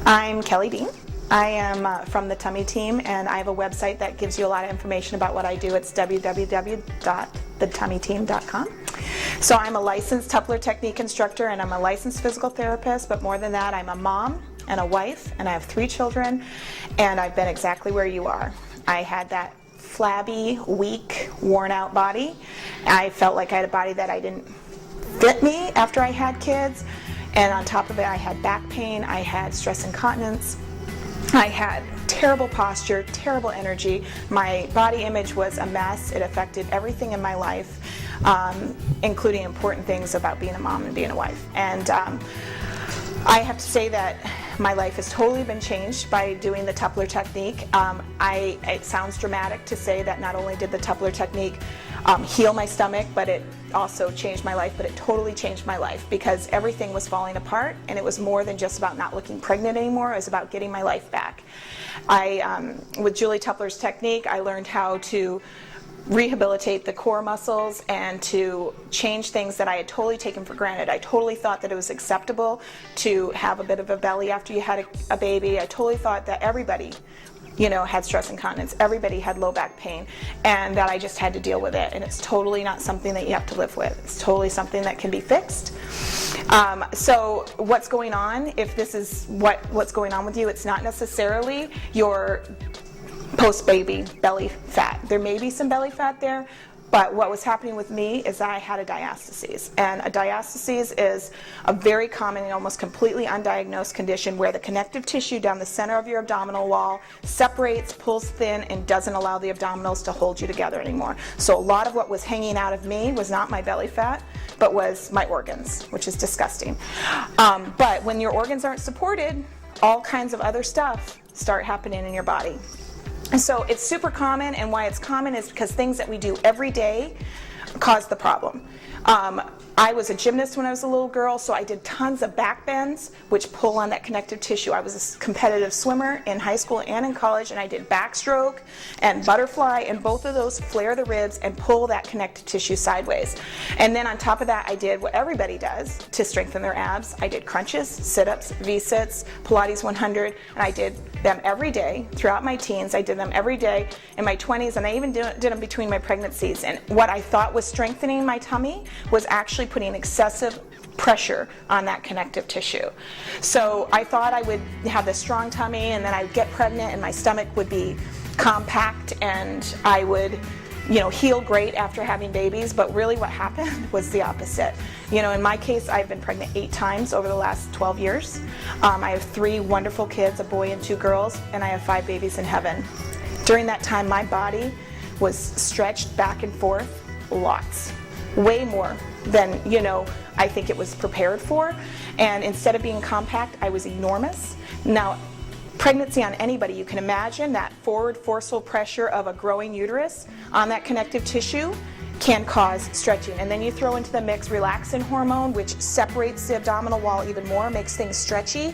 I'm Kelly Dean. I am from the Tummy Team, and I have a website that gives you a lot of information about what I do. It's www.thetummyteam.com. So I'm a licensed Tupler technique instructor, and I'm a licensed physical therapist, but more than that, I'm a mom and a wife, and I have 3 children, and I've been exactly where you are. I had that flabby, weak, worn-out body. I felt like I had a body that I didn't fit me after I had kids, and on top of it, I had back pain, I had stress incontinence, I had terrible posture, terrible energy. My body image was a mess. It affected everything in my life, including important things about being a mom and being a wife. And I have to say that my life has totally been changed by doing the Tupler technique. It sounds dramatic to say that not only did the Tupler technique heal my stomach, but it also changed my life, but it totally changed my life because everything was falling apart, and it was more than just about not looking pregnant anymore. It was about getting my life back. With Julie Tupler's technique, I learned how to rehabilitate the core muscles and to change things that I had totally taken for granted. I totally thought that it was acceptable to have a bit of a belly after you had a baby. I totally thought that everybody, had stress incontinence, everybody had low back pain, and that I just had to deal with it. And it's totally not something that you have to live with. It's totally something that can be fixed. So what's going on, if this is what's going on with you, it's not necessarily your post-baby belly fat. There may be some belly fat there, but what was happening with me is that I had a diastasis. And a diastasis is a very common and almost completely undiagnosed condition where the connective tissue down the center of your abdominal wall separates, pulls thin, and doesn't allow the abdominals to hold you together anymore. So a lot of what was hanging out of me was not my belly fat, but was my organs, which is disgusting. But when your organs aren't supported, all kinds of other stuff start happening in your body. And so it's super common, and why it's common is because things that we do every day cause the problem. I was a gymnast when I was a little girl, so I did tons of back bends, which pull on that connective tissue. I was a competitive swimmer in high school and in college, and I did backstroke and butterfly, and both of those flare the ribs and pull that connective tissue sideways. And then on top of that, I did what everybody does to strengthen their abs. I did crunches, sit-ups, V-sits, Pilates 100, and I did them every day throughout my teens. I did them every day in my 20s, and I even did them between my pregnancies. And what I thought was strengthening my tummy was actually putting excessive pressure on that connective tissue. So I thought I would have this strong tummy, and then I'd get pregnant and my stomach would be compact, and I would heal great after having babies, but really what happened was the opposite. In my case, I've been pregnant 8 times over the last 12 years. I have 3 wonderful kids, a boy and 2 girls, and I have 5 babies in heaven. During that time, my body was stretched back and forth lots, way more than, I think it was prepared for. And instead of being compact, I was enormous. Now, pregnancy on anybody, you can imagine that forward forceful pressure of a growing uterus on that connective tissue can cause stretching. And then you throw into the mix relaxin hormone, which separates the abdominal wall even more, makes things stretchy.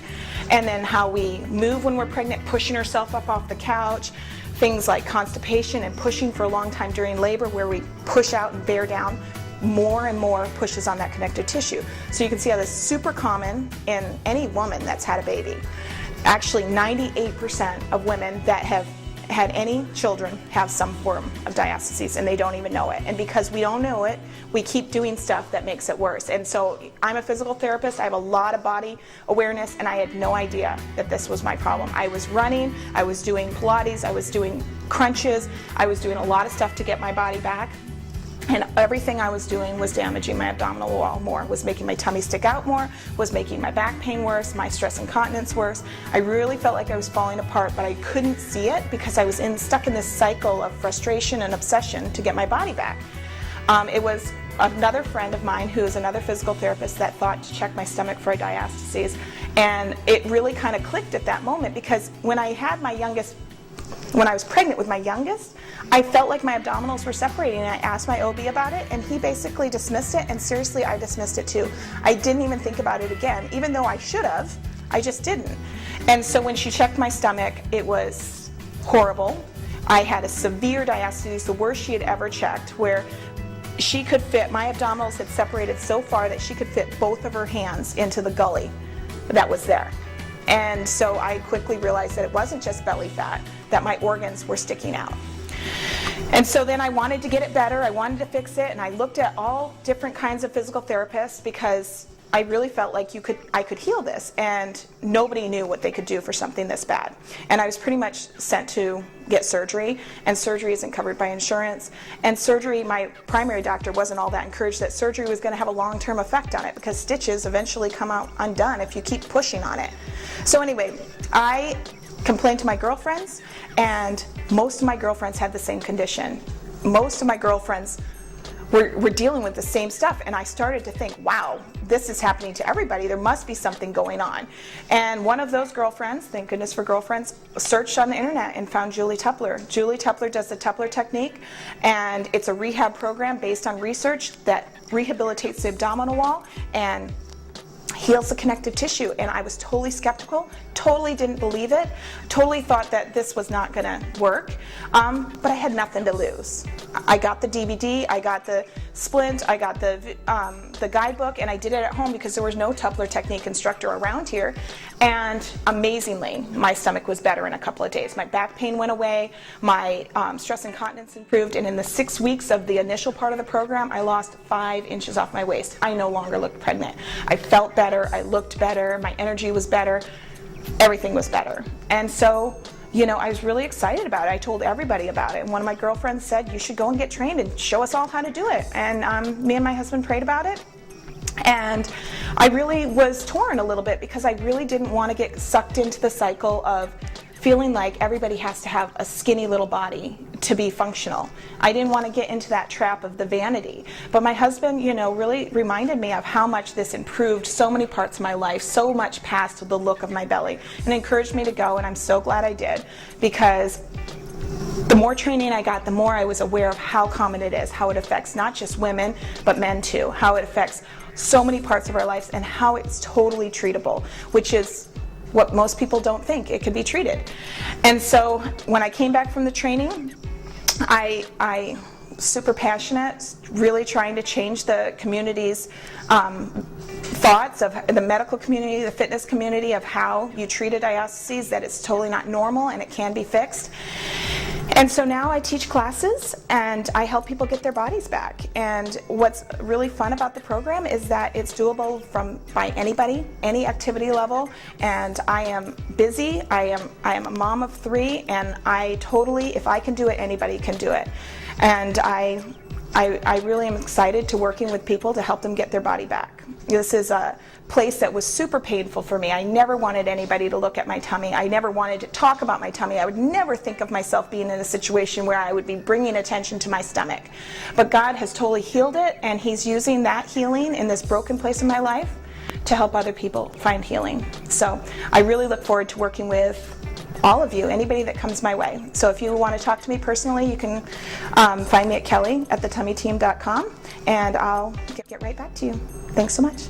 And then how we move when we're pregnant, pushing ourselves up off the couch, things like constipation and pushing for a long time during labor, where we push out and bear down, more and more pushes on that connective tissue. So you can see how this is super common in any woman that's had a baby. Actually, 98% of women that have had any children have some form of diastasis, and they don't even know it. And because we don't know it, we keep doing stuff that makes it worse. And so I'm a physical therapist. I have a lot of body awareness, and I had no idea that this was my problem. I was running, I was doing Pilates, I was doing crunches, I was doing a lot of stuff to get my body back. And everything I was doing was damaging my abdominal wall more, was making my tummy stick out more, was making my back pain worse, my stress incontinence worse. I really felt like I was falling apart, but I couldn't see it because I was stuck in this cycle of frustration and obsession to get my body back. It was another friend of mine who is another physical therapist that thought to check my stomach for a diastasis. And it really kind of clicked at that moment, because when I was pregnant with my youngest, I felt like my abdominals were separating, and I asked my OB about it, and he basically dismissed it, and seriously, I dismissed it too. I didn't even think about it again, even though I should have. I just didn't. And so when she checked my stomach, it was horrible. I had a severe diastasis, the worst she had ever checked, where she could fit, my abdominals had separated so far that she could fit both of her hands into the gully that was there. And so I quickly realized that it wasn't just belly fat, that my organs were sticking out. And so then I wanted to get it better, I wanted to fix it, and I looked at all different kinds of physical therapists because I really felt like I could heal this, and nobody knew what they could do for something this bad. And I was pretty much sent to get surgery, and surgery isn't covered by insurance. And surgery, my primary doctor wasn't all that encouraged that surgery was going to have a long-term effect on it, because stitches eventually come out undone if you keep pushing on it. So anyway, I complained to my girlfriends, and most of my girlfriends had the same condition. Most of my girlfriends were dealing with the same stuff, and I started to think, wow, this is happening to everybody. There must be something going on. And one of those girlfriends, thank goodness for girlfriends, searched on the internet and found Julie Tupler. Julie Tupler does the Tupler technique, and it's a rehab program based on research that rehabilitates the abdominal wall and heals the connective tissue. And I was totally skeptical, totally didn't believe it, totally thought that this was not going to work, but I had nothing to lose. I got the DVD, I got the splint, I got the guidebook, and I did it at home because there was no Tupler technique instructor around here. And amazingly, my stomach was better in a couple of days. My back pain went away, my stress incontinence improved, and in the 6 weeks of the initial part of the program, I lost 5 inches off my waist. I no longer looked pregnant. I felt better, I looked better, my energy was better, everything was better. And so, you know, I was really excited about it. I told everybody about it. And one of my girlfriends said, you should go and get trained and show us all how to do it. And me and my husband prayed about it. And I really was torn a little bit because I really didn't want to get sucked into the cycle of feeling like everybody has to have a skinny little body to be functional. I didn't want to get into that trap of the vanity. But my husband, you know, really reminded me of how much this improved so many parts of my life, so much past the look of my belly, and encouraged me to go, and I'm so glad I did, because the more training I got, the more I was aware of how common it is, how it affects not just women, but men too, how it affects so many parts of our lives, and how it's totally treatable, which is what most people don't think. It could be treated. And so when I came back from the training, I super passionate, really trying to change the community's thoughts of the medical community, the fitness community, of how you treat a diastasis, that it's totally not normal and it can be fixed. And so now I teach classes and I help people get their bodies back. And what's really fun about the program is that it's doable by anybody, any activity level. And I am busy. I am a mom of 3, and I totally, if I can do it, anybody can do it. And I really am excited to working with people to help them get their body back. This is a place that was super painful for me. I never wanted anybody to look at my tummy. I never wanted to talk about my tummy. I would never think of myself being in a situation where I would be bringing attention to my stomach. But God has totally healed it, and He's using that healing in this broken place in my life to help other people find healing. So I really look forward to working with all of you, anybody that comes my way. So if you want to talk to me personally, you can find me at Kelly@thetummyteam.com, and I'll get right back to you. Thanks so much.